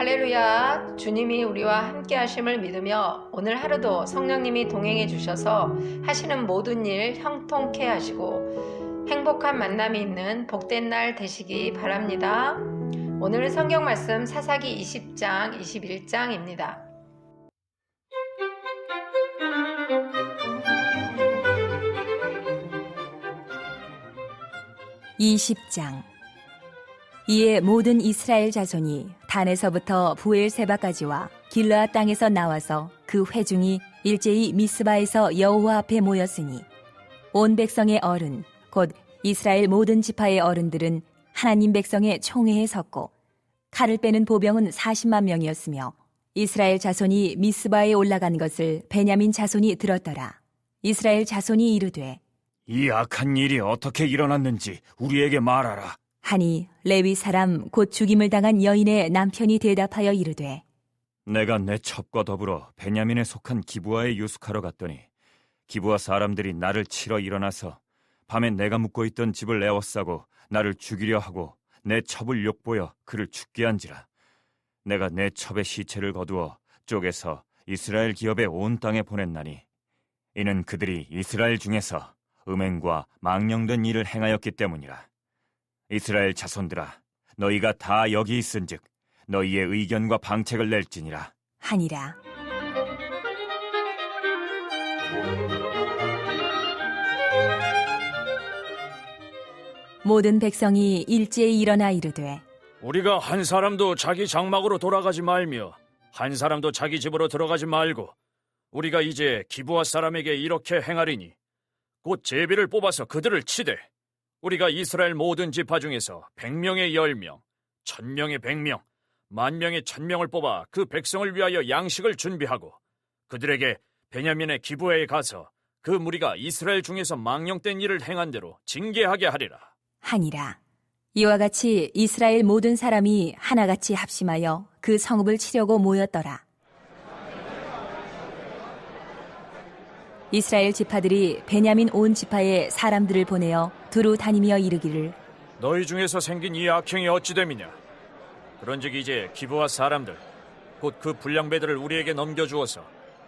할렐루야. 주님이 우리와 함께 하심을 믿으며 오늘 하루도 성령님이 동행해 주셔서 하시는 모든 일 형통케 하시고 행복한 만남이 있는 복된 날 되시기 바랍니다. 오늘 성경 말씀 사사기 20장 21장입니다. 이에 모든 이스라엘 자손이 단에서부터 부엘세바까지와 길르앗 땅에서 나와서 그 회중이 일제히 미스바에서 여호와 앞에 모였으니 온 백성의 어른 곧 이스라엘 모든 지파의 어른들은 하나님 백성의 총회에 섰고 칼을 빼는 보병은 40만 명이었으며 이스라엘 자손이 미스바에 올라간 것을 베냐민 자손이 들었더라. 이스라엘 자손이 이르되 이 악한 일이 어떻게 일어났는지 우리에게 말하라. 하니 레위 사람 곧 죽임을 당한 여인의 남편이 대답하여 이르되 내가 내 첩과 더불어 베냐민에 속한 기브아에 유숙하러 갔더니 기브아 사람들이 나를 치러 일어나서 밤에 내가 묵고 있던 집을 에워싸고 나를 죽이려 하고 내 첩을 욕보여 그를 죽게 한지라. 내가 내 첩의 시체를 거두어 쪼개서 이스라엘 기업의 온 땅에 보냈나니 이는 그들이 이스라엘 중에서 음행과 망령된 일을 행하였기 때문이라. 이스라엘 자손들아, 너희가 다 여기 있은즉 너희의 의견과 방책을 낼지니라 하니라. 모든 백성이 일제히 일어나 이르되 우리가 한 사람도 자기 장막으로 돌아가지 말며 한 사람도 자기 집으로 들어가지 말고 우리가 이제 기브아 사람에게 이렇게 행하리니 곧 제비를 뽑아서 그들을 치되 우리가 이스라엘 모든 지파 중에서 100명의 10명, 1000명의 100명, 10,000명의 1000명을 뽑아 그 백성을 위하여 양식을 준비하고 그들에게 베냐민의 기브아에 가서 그 무리가 이스라엘 중에서 망령된 일을 행한 대로 징계하게 하리라. 하니라. 이와 같이 이스라엘 모든 사람이 하나같이 합심하여 그 성읍을 치려고 모였더라. 이스라엘 지파들이 베냐민 온 지파에 사람들을 보내어 두루 다니며 이르기를 너희 중에서 생긴 이 악행이 어찌 됨이냐? 그런즉 이제 기브아 사람들 곧 그 불량배들을 우리에게 넘겨주어서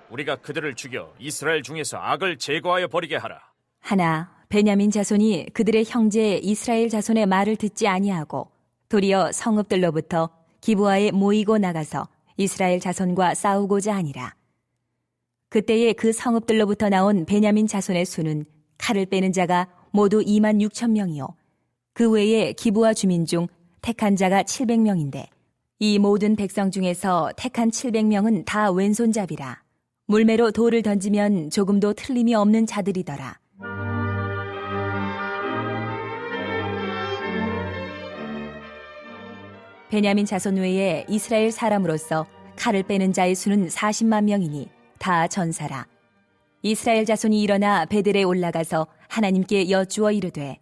우리가 그들을 죽여 이스라엘 중에서 악을 제거하여 버리게 하라. 하나 베냐민 자손이 그들의 형제 이스라엘 자손의 말을 듣지 아니하고 도리어 성읍들로부터 기브아에 모이고 나가서 이스라엘 자손과 싸우고자 하니라. 그때에 그 성읍들로부터 나온 베냐민 자손의 수는 칼을 빼는 자가 모두 26,000명이요 그 외에 기브아 주민 중 택한 자가 700명인데 이 모든 백성 중에서 택한 700명은 다 왼손잡이라. 물매로 돌을 던지면 조금도 틀림이 없는 자들이더라. 베냐민 자손 외에 이스라엘 사람으로서 칼을 빼는 자의 수는 40만 명이니 다 전사라. 이스라엘 자손이 일어나 베델에 올라가서 하나님께 여쭈어 이르되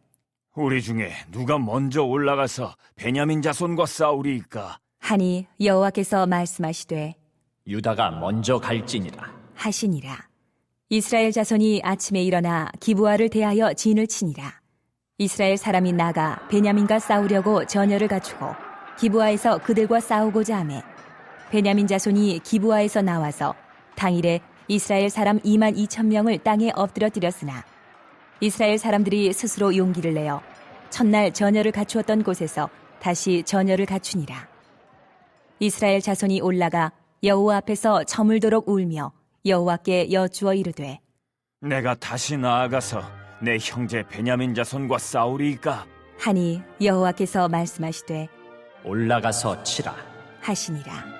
우리 중에 누가 먼저 올라가서 베냐민 자손과 싸우리이까? 하니 여호와께서 말씀하시되 유다가 먼저 갈지니라. 하시니라. 이스라엘 자손이 아침에 일어나 기브아를 대하여 진을 치니라. 이스라엘 사람이 나가 베냐민과 싸우려고 전열을 갖추고 기브아에서 그들과 싸우고자 하매 베냐민 자손이 기브아에서 나와서 당일에 이스라엘 사람 22,000명을 땅에 엎드려뜨렸으나 이스라엘 사람들이 스스로 용기를 내어 첫날 전열을 갖추었던 곳에서 다시 전열을 갖추니라. 이스라엘 자손이 올라가 여호와 앞에서 저물도록 울며 여호와께 여쭈어 이르되 내가 다시 나아가서 내 형제 베냐민 자손과 싸우리이까? 하니 여호와께서 말씀하시되 올라가서 치라. 하시니라.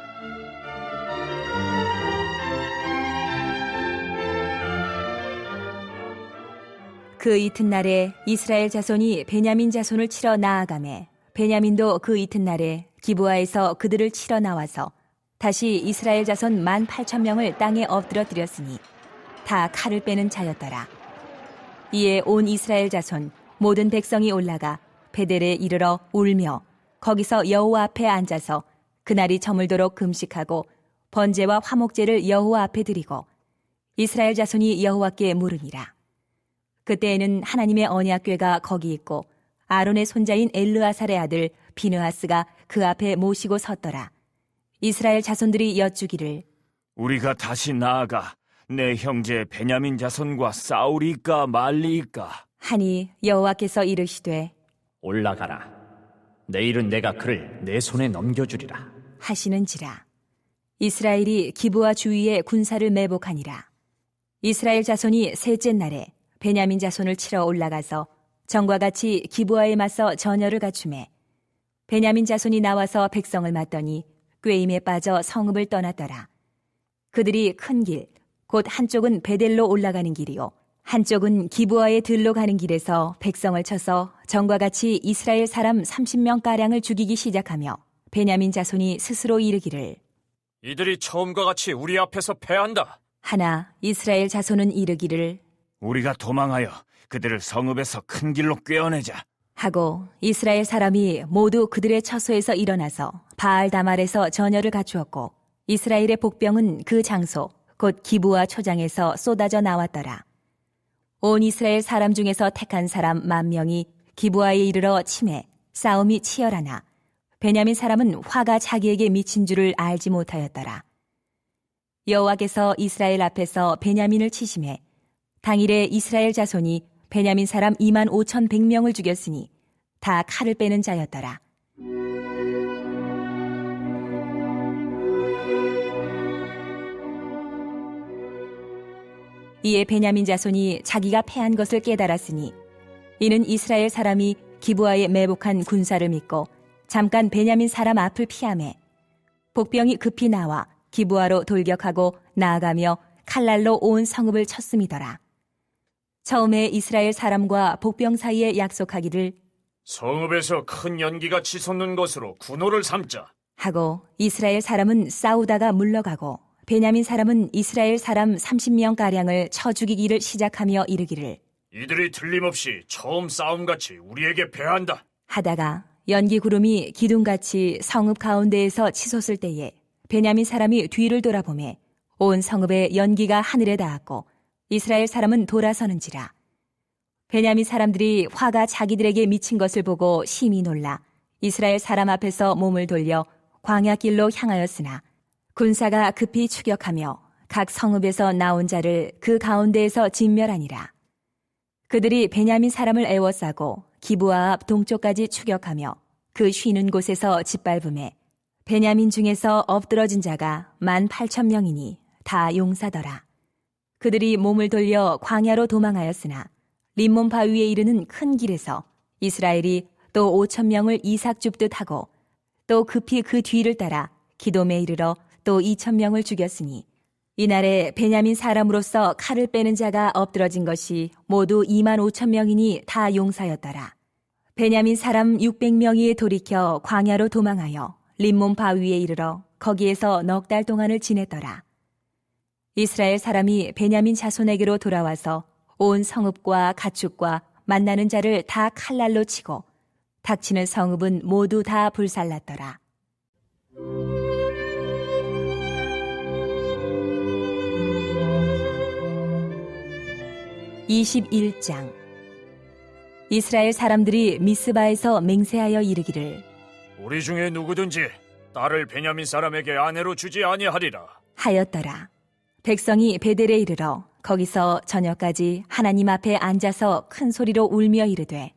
그 이튿날에 이스라엘 자손이 베냐민 자손을 치러 나아가매 베냐민도 그 이튿날에 기브아에서 그들을 치러 나와서 다시 이스라엘 자손 18,000명을 땅에 엎드려뜨렸으니 다 칼을 빼는 자였더라. 이에 온 이스라엘 자손 모든 백성이 올라가 베델에 이르러 울며 거기서 여호와 앞에 앉아서 그날이 저물도록 금식하고 번제와 화목제를 여호와 앞에 드리고 이스라엘 자손이 여호와께 물으니라. 그때에는 하나님의 언약궤가 거기 있고 아론의 손자인 엘르아살의 아들 비느하스가 그 앞에 모시고 섰더라. 이스라엘 자손들이 여쭈기를 우리가 다시 나아가 내 형제 베냐민 자손과 싸우리까 말리까? 하니 여호와께서 이르시되 올라가라. 내일은 내가 그를 내 손에 넘겨주리라. 하시는지라. 이스라엘이 기브와 주위에 군사를 매복하니라. 이스라엘 자손이 셋째 날에 베냐민 자손을 치러 올라가서 전과 같이 기브와에 맞서 전열을 갖추매 베냐민 자손이 나와서 백성을 맞더니 꾀임에 빠져 성읍을 떠났더라. 그들이 큰 길, 곧 한쪽은 베델로 올라가는 길이요 한쪽은 기브와의 들로 가는 길에서 백성을 쳐서 전과 같이 이스라엘 사람 30명가량을 죽이기 시작하며 베냐민 자손이 스스로 이르기를 이들이 처음과 같이 우리 앞에서 패한다. 하나 이스라엘 자손은 이르기를 우리가 도망하여 그들을 성읍에서 큰 길로 꿰어내자. 하고 이스라엘 사람이 모두 그들의 처소에서 일어나서 바알 다말에서 전열을 갖추었고 이스라엘의 복병은 그 장소 곧 기브와 초장에서 쏟아져 나왔더라. 온 이스라엘 사람 중에서 택한 사람 10,000명이 기브와에 이르러 치매 싸움이 치열하나 베냐민 사람은 화가 자기에게 미친 줄을 알지 못하였더라. 여호와께서 이스라엘 앞에서 베냐민을 치심해 당일에 이스라엘 자손이 베냐민 사람 25,100명을 죽였으니 다 칼을 빼는 자였더라. 이에 베냐민 자손이 자기가 패한 것을 깨달았으니 이는 이스라엘 사람이 기브아에 매복한 군사를 믿고 잠깐 베냐민 사람 앞을 피하매 복병이 급히 나와 기브아로 돌격하고 나아가며 칼날로 온 성읍을 쳤음이더라. 처음에 이스라엘 사람과 복병 사이에 약속하기를 성읍에서 큰 연기가 치솟는 것으로 군호를 삼자. 하고 이스라엘 사람은 싸우다가 물러가고 베냐민 사람은 이스라엘 사람 30명가량을 쳐 죽이기를 시작하며 이르기를 이들이 틀림없이 처음 싸움같이 우리에게 패한다. 하다가 연기 구름이 기둥같이 성읍 가운데에서 치솟을 때에 베냐민 사람이 뒤를 돌아보매 온 성읍에 연기가 하늘에 닿았고 이스라엘 사람은 돌아서는지라. 베냐민 사람들이 화가 자기들에게 미친 것을 보고 심히 놀라 이스라엘 사람 앞에서 몸을 돌려 광야길로 향하였으나 군사가 급히 추격하며 각 성읍에서 나온 자를 그 가운데에서 진멸하니라. 그들이 베냐민 사람을 애워싸고 기브아 앞 동쪽까지 추격하며 그 쉬는 곳에서 짓밟음에 베냐민 중에서 엎드러진 자가 18,000명이니 다 용사더라. 그들이 몸을 돌려 광야로 도망하였으나 림몬 바위에 이르는 큰 길에서 이스라엘이 또 5,000명을 이삭 줍듯 하고 또 급히 그 뒤를 따라 기돔에 이르러 또 2,000명을 죽였으니 이날에 베냐민 사람으로서 칼을 빼는 자가 엎드러진 것이 모두 25,000명이니 다 용사였더라. 베냐민 사람 600명이 돌이켜 광야로 도망하여 림몬 바위에 이르러 거기에서 넉 달 동안을 지냈더라. 이스라엘 사람이 베냐민 자손에게로 돌아와서 온 성읍과 가축과 만나는 자를 다 칼날로 치고 닥치는 성읍은 모두 다 불살랐더라. (21장) 이스라엘 사람들이 미스바에서 맹세하여 이르기를 우리 중에 누구든지 딸을 베냐민 사람에게 아내로 주지 아니하리라. 하였더라. 백성이 베델에 이르러 거기서 저녁까지 하나님 앞에 앉아서 큰 소리로 울며 이르되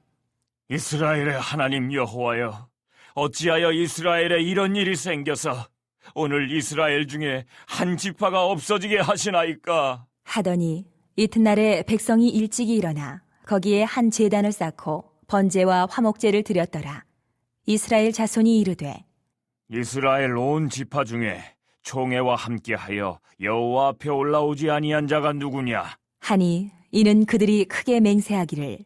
이스라엘의 하나님 여호와여, 어찌하여 이스라엘에 이런 일이 생겨서 오늘 이스라엘 중에 한 지파가 없어지게 하시나이까? 하더니 이튿날에 백성이 일찍이 일어나 거기에 한 제단을 쌓고 번제와 화목제를 드렸더라. 이스라엘 자손이 이르되 이스라엘 온 지파 중에 총회와 함께하여 여호와 앞에 올라오지 아니한 자가 누구냐? 하니 이는 그들이 크게 맹세하기를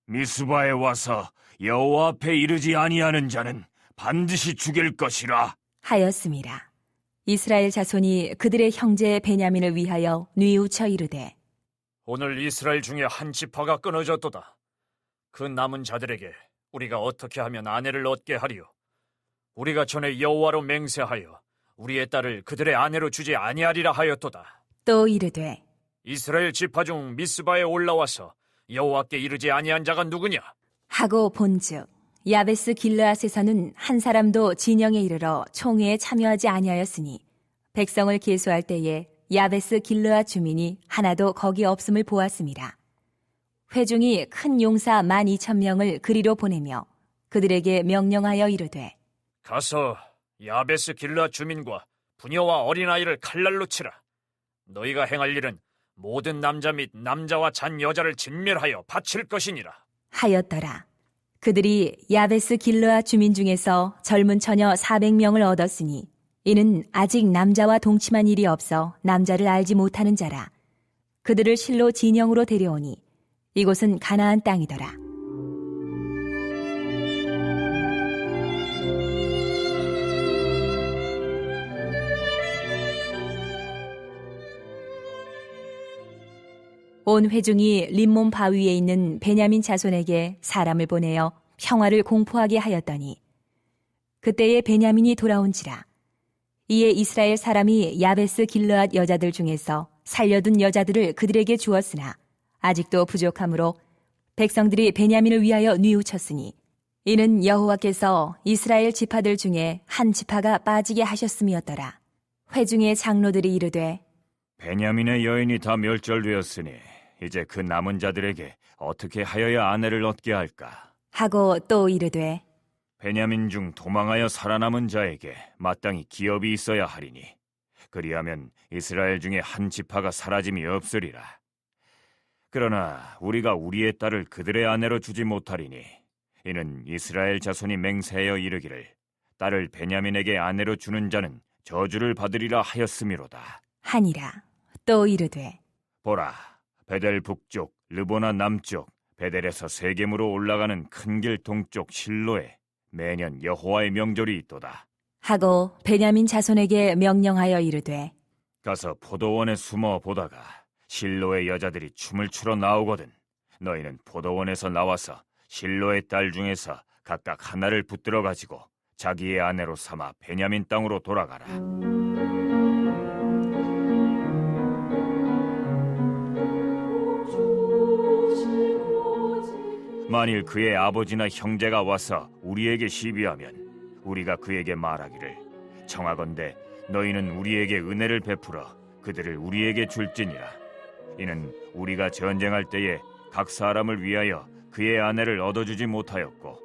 미스바에 와서 여호와 앞에 이르지 아니하는 자는 반드시 죽일 것이라. 하였음이라. 이스라엘 자손이 그들의 형제 베냐민을 위하여 뉘우쳐 이르되 오늘 이스라엘 중에 한 지파가 끊어졌도다. 그 남은 자들에게 우리가 어떻게 하면 아내를 얻게 하리요? 우리가 전에 여호와로 맹세하여 우리의 딸을 그들의 아내로 주지 아니하리라 하였도다. 또 이르되 이스라엘 지파 중 미스바에 올라와서 여호와께 이르지 아니한 자가 누구냐? 하고 본즉 야베스 길르앗에서는 한 사람도 진영에 이르러 총회에 참여하지 아니하였으니 백성을 계수할 때에 야베스 길르앗 주민이 하나도 거기 없음을 보았습니다. 회중이 큰 용사 12,000명을 그리로 보내며 그들에게 명령하여 이르되 가서 야베스 길라 주민과 부녀와 어린아이를 칼날로 치라. 너희가 행할 일은 모든 남자 및 남자와 잔 여자를 진멸하여 바칠 것이니라. 하였더라. 그들이 야베스 길르앗 주민 중에서 젊은 처녀 400명을 얻었으니 이는 아직 남자와 동침한 일이 없어 남자를 알지 못하는 자라. 그들을 실로 진영으로 데려오니 이곳은 가나안 땅이더라. 온 회중이 림몬 바위에 있는 베냐민 자손에게 사람을 보내어 평화를 공포하게 하였더니 그때에 베냐민이 돌아온지라. 이에 이스라엘 사람이 야베스 길르앗 여자들 중에서 살려둔 여자들을 그들에게 주었으나 아직도 부족하므로 백성들이 베냐민을 위하여 뉘우쳤으니 이는 여호와께서 이스라엘 지파들 중에 한 지파가 빠지게 하셨음이었더라. 회중의 장로들이 이르되 베냐민의 여인이 다 멸절되었으니 이제 그 남은 자들에게 어떻게 하여야 아내를 얻게 할까? 하고 또 이르되 베냐민 중 도망하여 살아남은 자에게 마땅히 기업이 있어야 하리니 그리하면 이스라엘 중에 한 지파가 사라짐이 없으리라. 그러나 우리가 우리의 딸을 그들의 아내로 주지 못하리니 이는 이스라엘 자손이 맹세하여 이르기를 딸을 베냐민에게 아내로 주는 자는 저주를 받으리라 하였음이로다. 하니라. 또 이르되 보라, 베델 북쪽, 르보나 남쪽, 베델에서 세겜으로 올라가는 큰 길 동쪽 실로에 매년 여호와의 명절이 있도다. 하고 베냐민 자손에게 명령하여 이르되 가서 포도원에 숨어 보다가 실로의 여자들이 춤을 추러 나오거든 너희는 포도원에서 나와서 실로의 딸 중에서 각각 하나를 붙들어 가지고 자기의 아내로 삼아 베냐민 땅으로 돌아가라. 만일 그의 아버지나 형제가 와서 우리에게 시비하면 우리가 그에게 말하기를 청하건대 너희는 우리에게 은혜를 베풀어 그들을 우리에게 줄지니라. 이는 우리가 전쟁할 때에 각 사람을 위하여 그의 아내를 얻어주지 못하였고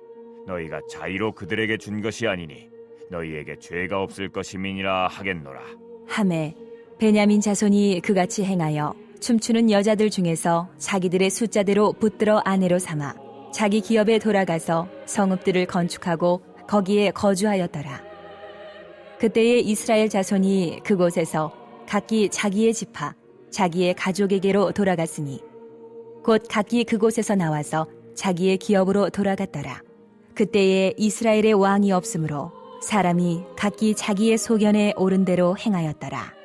너희가 자의로 그들에게 준 것이 아니니 너희에게 죄가 없을 것임이니라 하겠노라. 하매 베냐민 자손이 그같이 행하여 춤추는 여자들 중에서 자기들의 숫자대로 붙들어 아내로 삼아 자기 기업에 돌아가서 성읍들을 건축하고 거기에 거주하였더라. 그때에 이스라엘 자손이 그곳에서 각기 자기의 지파, 자기의 가족에게로 돌아갔으니 곧 각기 그곳에서 나와서 자기의 기업으로 돌아갔더라. 그때에 이스라엘의 왕이 없으므로 사람이 각기 자기의 소견에 옳은 대로 행하였더라.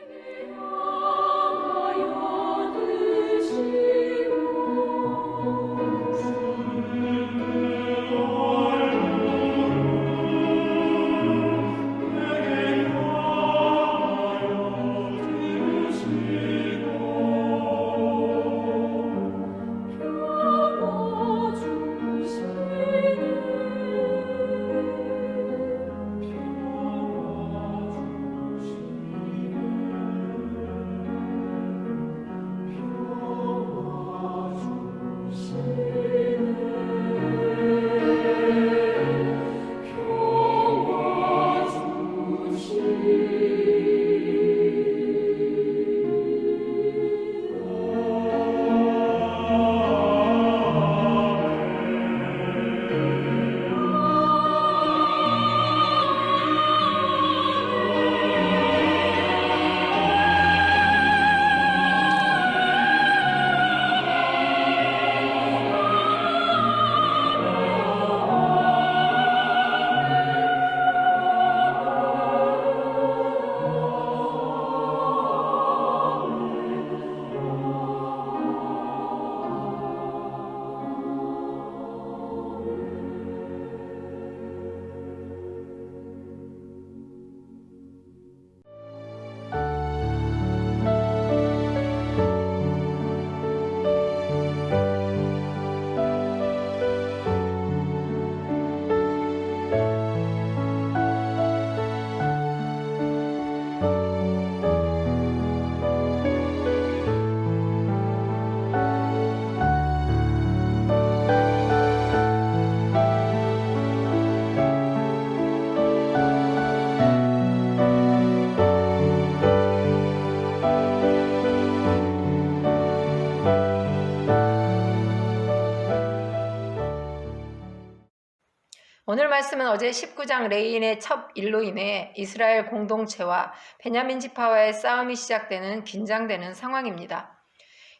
말씀은 어제 19장 레인의 첫 일로 인해 이스라엘 공동체와 베냐민 지파와의 싸움이 시작되는 긴장되는 상황입니다.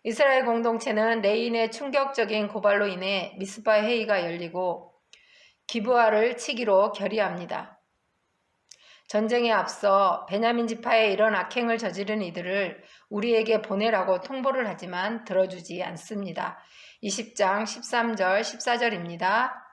이스라엘 공동체는 레인의 충격적인 고발로 인해 미스바 회의가 열리고 기브아를 치기로 결의합니다. 전쟁에 앞서 베냐민 지파에 이런 악행을 저지른 이들을 우리에게 보내라고 통보를 하지만 들어주지 않습니다. 20장 13절 14절입니다.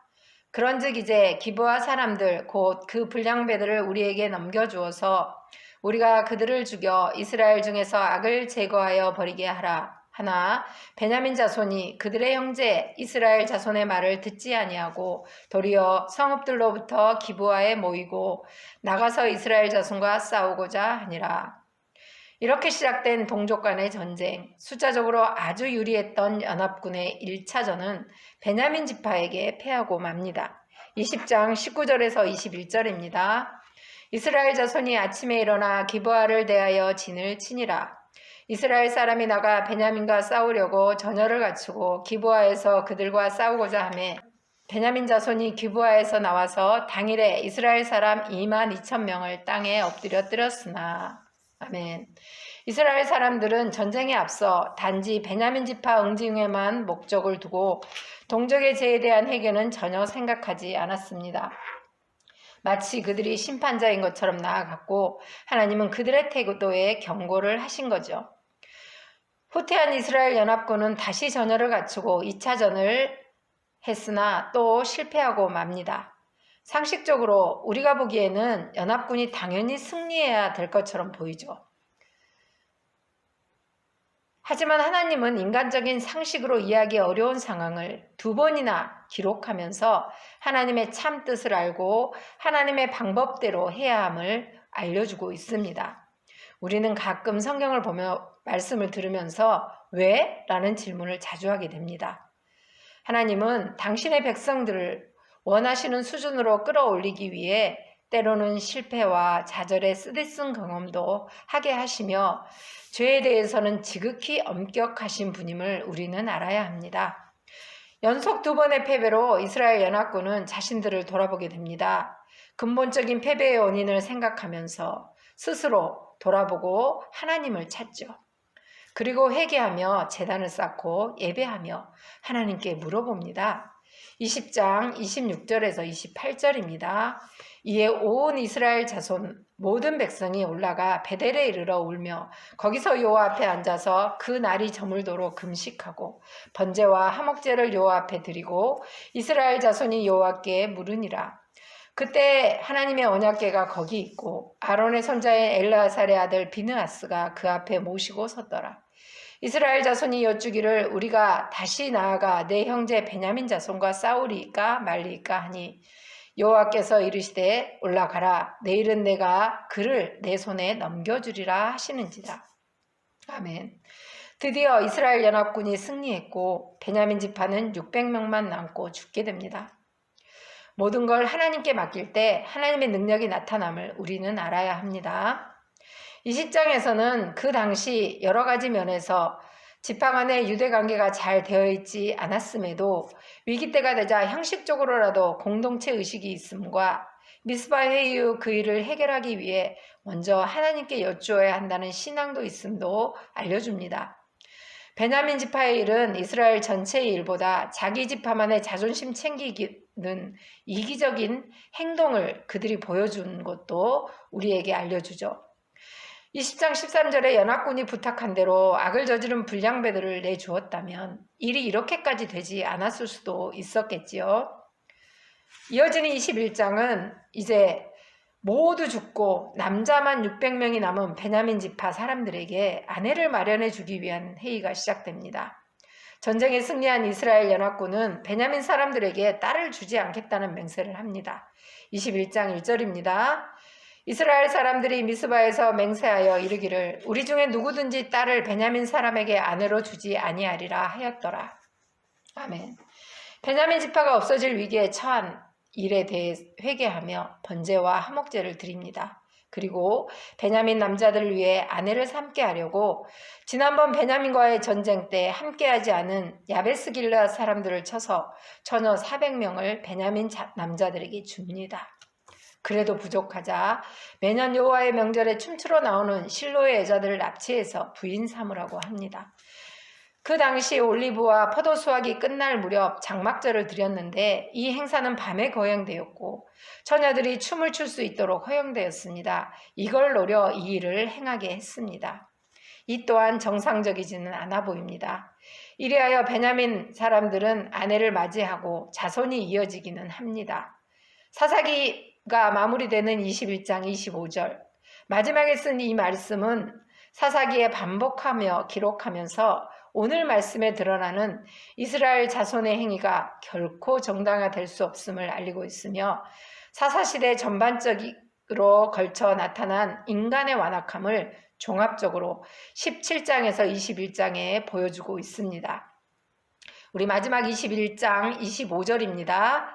그런즉 이제 기브아 사람들 곧 그 불량배들을 우리에게 넘겨주어서 우리가 그들을 죽여 이스라엘 중에서 악을 제거하여 버리게 하라. 하나 베냐민 자손이 그들의 형제 이스라엘 자손의 말을 듣지 아니하고 도리어 성읍들로부터 기브아에 모이고 나가서 이스라엘 자손과 싸우고자 하니라. 이렇게 시작된 동족 간의 전쟁, 숫자적으로 아주 유리했던 연합군의 1차전은 베냐민 지파에게 패하고 맙니다. 20장 19절에서 21절입니다. 이스라엘 자손이 아침에 일어나 기브아를 대하여 진을 치니라. 이스라엘 사람이 나가 베냐민과 싸우려고 전열을 갖추고 기브아에서 그들과 싸우고자 하매 베냐민 자손이 기브아에서 나와서 당일에 이스라엘 사람 22,000명을 땅에 엎드려 뜨렸으나. 아멘. 이스라엘 사람들은 전쟁에 앞서 단지 베냐민 지파 응징에만 목적을 두고 동족의 죄에 대한 해결은 전혀 생각하지 않았습니다. 마치 그들이 심판자인 것처럼 나아갔고 하나님은 그들의 태도에 경고를 하신 거죠. 후퇴한 이스라엘 연합군은 다시 전열을 갖추고 2차전을 했으나 또 실패하고 맙니다. 상식적으로 우리가 보기에는 연합군이 당연히 승리해야 될 것처럼 보이죠. 하지만 하나님은 인간적인 상식으로 이해하기 어려운 상황을 2번이나 기록하면서 하나님의 참 뜻을 알고 하나님의 방법대로 해야 함을 알려주고 있습니다. 우리는 가끔 성경을 보며 말씀을 들으면서 왜? 라는 질문을 자주 하게 됩니다. 하나님은 당신의 백성들을 원하시는 수준으로 끌어올리기 위해 때로는 실패와 좌절의 쓰디쓴 경험도 하게 하시며 죄에 대해서는 지극히 엄격하신 분임을 우리는 알아야 합니다. 연속 2번의 패배로 이스라엘 연합군은 자신들을 돌아보게 됩니다. 근본적인 패배의 원인을 생각하면서 스스로 돌아보고 하나님을 찾죠. 그리고 회개하며 제단을 쌓고 예배하며 하나님께 물어봅니다. 20장 26절에서 28절입니다. 이에 온 이스라엘 자손 모든 백성이 올라가 베델에 이르러 울며 거기서 여호와 앞에 앉아서 그 날이 저물도록 금식하고 번제와 화목제를 여호와 앞에 드리고 이스라엘 자손이 여호와께 물으니라. 그때 하나님의 언약궤가 거기 있고 아론의 손자인 엘르아살의 아들 비느하스가 그 앞에 모시고 섰더라. 이스라엘 자손이 여쭈기를 우리가 다시 나아가 내 형제 베냐민 자손과 싸우리까 말리까 하니 여호와께서 이르시되 올라가라. 내일은 내가 그를 내 손에 넘겨주리라 하시는지라. 아멘. 드디어 이스라엘 연합군이 승리했고 베냐민 지파는 600명만 남고 죽게 됩니다. 모든 걸 하나님께 맡길 때 하나님의 능력이 나타남을 우리는 알아야 합니다. 이 10장에서는 그 당시 여러 가지 면에서 지파 간의 유대 관계가 잘 되어 있지 않았음에도 위기 때가 되자 형식적으로라도 공동체 의식이 있음과 미스바 회의 후 그 일을 해결하기 위해 먼저 하나님께 여쭈어야 한다는 신앙도 있음도 알려줍니다. 베냐민 지파의 일은 이스라엘 전체의 일보다 자기 지파만의 자존심 챙기기는 이기적인 행동을 그들이 보여준 것도 우리에게 알려주죠. 20장 13절에 연합군이 부탁한 대로 악을 저지른 불량배들을 내주었다면 일이 이렇게까지 되지 않았을 수도 있었겠지요. 이어지는 21장은 이제 모두 죽고 남자만 600명이 남은 베냐민 지파 사람들에게 아내를 마련해 주기 위한 회의가 시작됩니다. 전쟁에 승리한 이스라엘 연합군은 베냐민 사람들에게 딸을 주지 않겠다는 맹세를 합니다. 21장 1절입니다. 이스라엘 사람들이 미스바에서 맹세하여 이르기를 우리 중에 누구든지 딸을 베냐민 사람에게 아내로 주지 아니하리라 하였더라. 아멘. 베냐민 지파가 없어질 위기에 처한 일에 대해 회개하며 번제와 화목제를 드립니다. 그리고 베냐민 남자들을 위해 아내를 삼게 하려고 지난번 베냐민과의 전쟁 때 함께하지 않은 야베스 길르앗 사람들을 쳐서 처녀 400명을 베냐민 남자들에게 줍니다. 그래도 부족하자 매년 여호와의 명절에 춤추러 나오는 실로의 여자들을 납치해서 부인 삼으라고 합니다. 그 당시 올리브와 포도 수확이 끝날 무렵 장막절을 드렸는데 이 행사는 밤에 거행되었고 처녀들이 춤을 출 수 있도록 허용되었습니다. 이걸 노려 이 일을 행하게 했습니다. 이 또한 정상적이지는 않아 보입니다. 이리하여 베냐민 사람들은 아내를 맞이하고 자손이 이어지기는 합니다. 사사기가 마무리되는 21장 25절 마지막에 쓴 이 말씀은 사사기에 반복하며 기록하면서 오늘 말씀에 드러나는 이스라엘 자손의 행위가 결코 정당화될 수 없음을 알리고 있으며 사사시대 전반적으로 걸쳐 나타난 인간의 완악함을 종합적으로 17장에서 21장에 보여주고 있습니다. 우리 마지막 21장 25절입니다.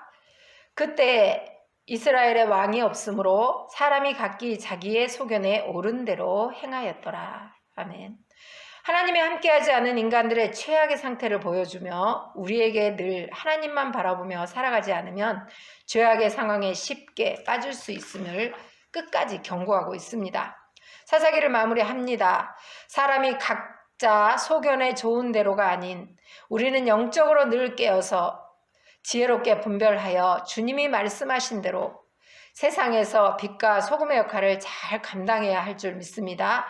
그때 이스라엘의 왕이 없으므로 사람이 각기 자기의 소견에 옳은 대로 행하였더라. 아멘. 하나님이 함께하지 않은 인간들의 최악의 상태를 보여주며 우리에게 늘 하나님만 바라보며 살아가지 않으면 죄악의 상황에 쉽게 빠질 수 있음을 끝까지 경고하고 있습니다. 사사기를 마무리합니다. 사람이 각자 소견에 좋은 대로가 아닌 우리는 영적으로 늘 깨어서 지혜롭게 분별하여 주님이 말씀하신 대로 세상에서 빛과 소금의 역할을 잘 감당해야 할 줄 믿습니다.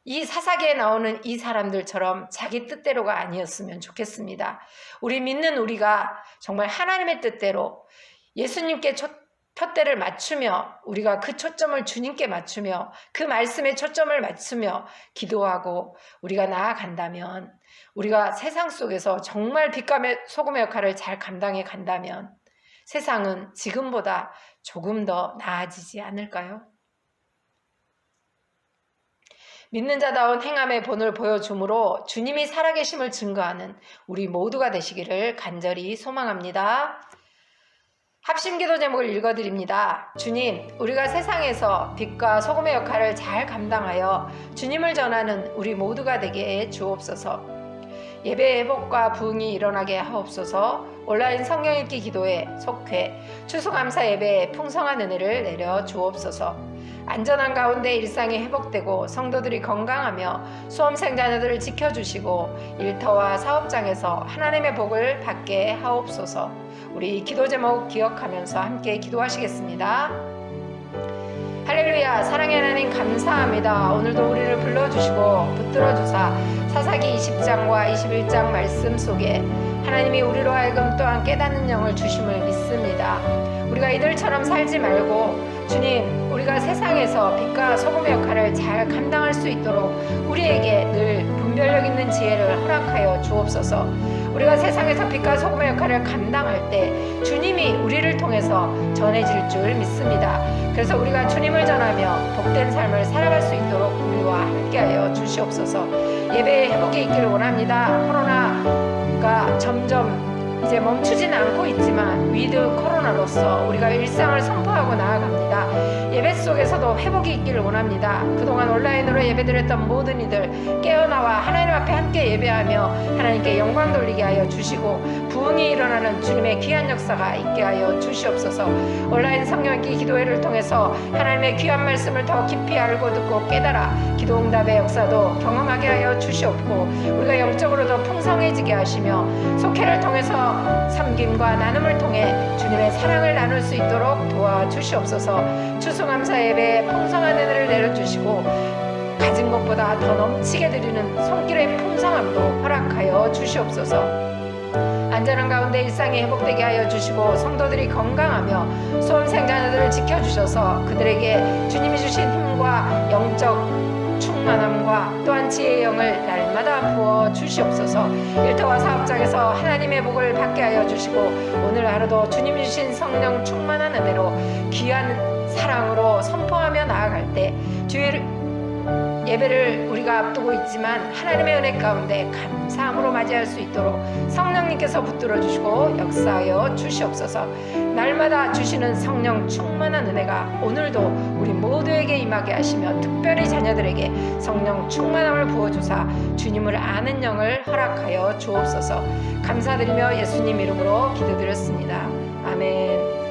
이 사사기에 나오는 이 사람들처럼 자기 뜻대로가 아니었으면 좋겠습니다. 우리 믿는 우리가 정말 하나님의 뜻대로 예수님께 푯대를 맞추며 우리가 그 초점을 주님께 맞추며 그 말씀에 초점을 맞추며 기도하고 우리가 나아간다면 우리가 세상 속에서 정말 빛과 소금의 역할을 잘 감당해 간다면 세상은 지금보다 조금 더 나아지지 않을까요? 믿는 자다운 행함의 본을 보여주므로 주님이 살아계심을 증거하는 우리 모두가 되시기를 간절히 소망합니다. 합심기도 제목을 읽어드립니다. 주님, 우리가 세상에서 빛과 소금의 역할을 잘 감당하여 주님을 전하는 우리 모두가 되게 주옵소서. 예배 회복과 부흥이 일어나게 하옵소서. 온라인 성경 읽기 기도에 속회, 추수감사 예배에 풍성한 은혜를 내려 주옵소서. 안전한 가운데 일상이 회복되고 성도들이 건강하며 수험생 자녀들을 지켜주시고 일터와 사업장에서 하나님의 복을 받게 하옵소서. 우리 기도 제목 기억하면서 함께 기도하시겠습니다. 할렐루야. 사랑의 하나님 감사합니다. 오늘도 우리를 불러주시고 붙들어주사 사사기 20장과 21장 말씀 속에 하나님이 우리로 하여금 또한 깨닫는 영을 주심을 믿습니다. 우리가 이들처럼 살지 말고 주님, 우리가 세상에서 빛과 소금의 역할을 잘 감당할 수 있도록 우리에게 늘 분별력 있는 지혜를 허락하여 주옵소서. 우리가 세상에서 빛과 소금의 역할을 감당할 때 주님이 우리를 통해서 전해질 줄 믿습니다. 그래서 우리가 주님을 전하며 복된 삶을 살아갈 수 있도록 우리와 함께하여 주시옵소서. 예배의 회복이 있기를 원합니다. 코로나가 점점 이제 멈추지는 않고 있지만 위드 코로나로서 우리가 일상을 선포하고 나아갑니다. 예배 속에서도 회복이 있기를 원합니다. 그동안 온라인으로 예배드렸던 모든 이들 깨어나와 하나님 앞에 함께 예배하며 하나님께 영광 돌리게 하여 주시고 부흥이 일어나는 주님의 귀한 역사가 있게 하여 주시옵소서. 온라인 성령 읽기 기도회를 통해서 하나님의 귀한 말씀을 더 깊이 알고 듣고 깨달아 기도응답의 역사도 경험하게 하여 주시옵고 우리가 영적으로도 풍성해지게 하시며 속회를 통해서 섬김과 나눔을 통해 주님의 사랑을 나눌 수 있도록 도와주시옵소서. 추수감사 예배에 풍성한 은혜를 내려주시고 가진 것보다 더 넘치게 드리는 손길의 풍성함도 허락하여 주시옵소서. 안전한 가운데 일상이 회복되게 하여 주시고 성도들이 건강하며 수험생 자녀들을 지켜주셔서 그들에게 주님이 주신 힘과 영적 충만함과 또한 지혜의 영을 날마다 부어 주시옵소서. 일터와 사업장에서 하나님의 복을 받게 하여 주시고 오늘 하루도 주님이 주신 성령 충만한 은혜로 귀한 사랑으로 선포하며 나아갈 때 예배를 우리가 앞두고 있지만 하나님의 은혜 가운데 감사함으로 맞이할 수 있도록 성령님께서 붙들어 주시고 역사하여 주시옵소서. 날마다 주시는 성령 충만한 은혜가 오늘도 우리 모두에게 임하게 하시며 특별히 자녀들에게 성령 충만함을 부어주사 주님을 아는 영을 허락하여 주옵소서. 감사드리며 예수님 이름으로 기도드렸습니다. 아멘.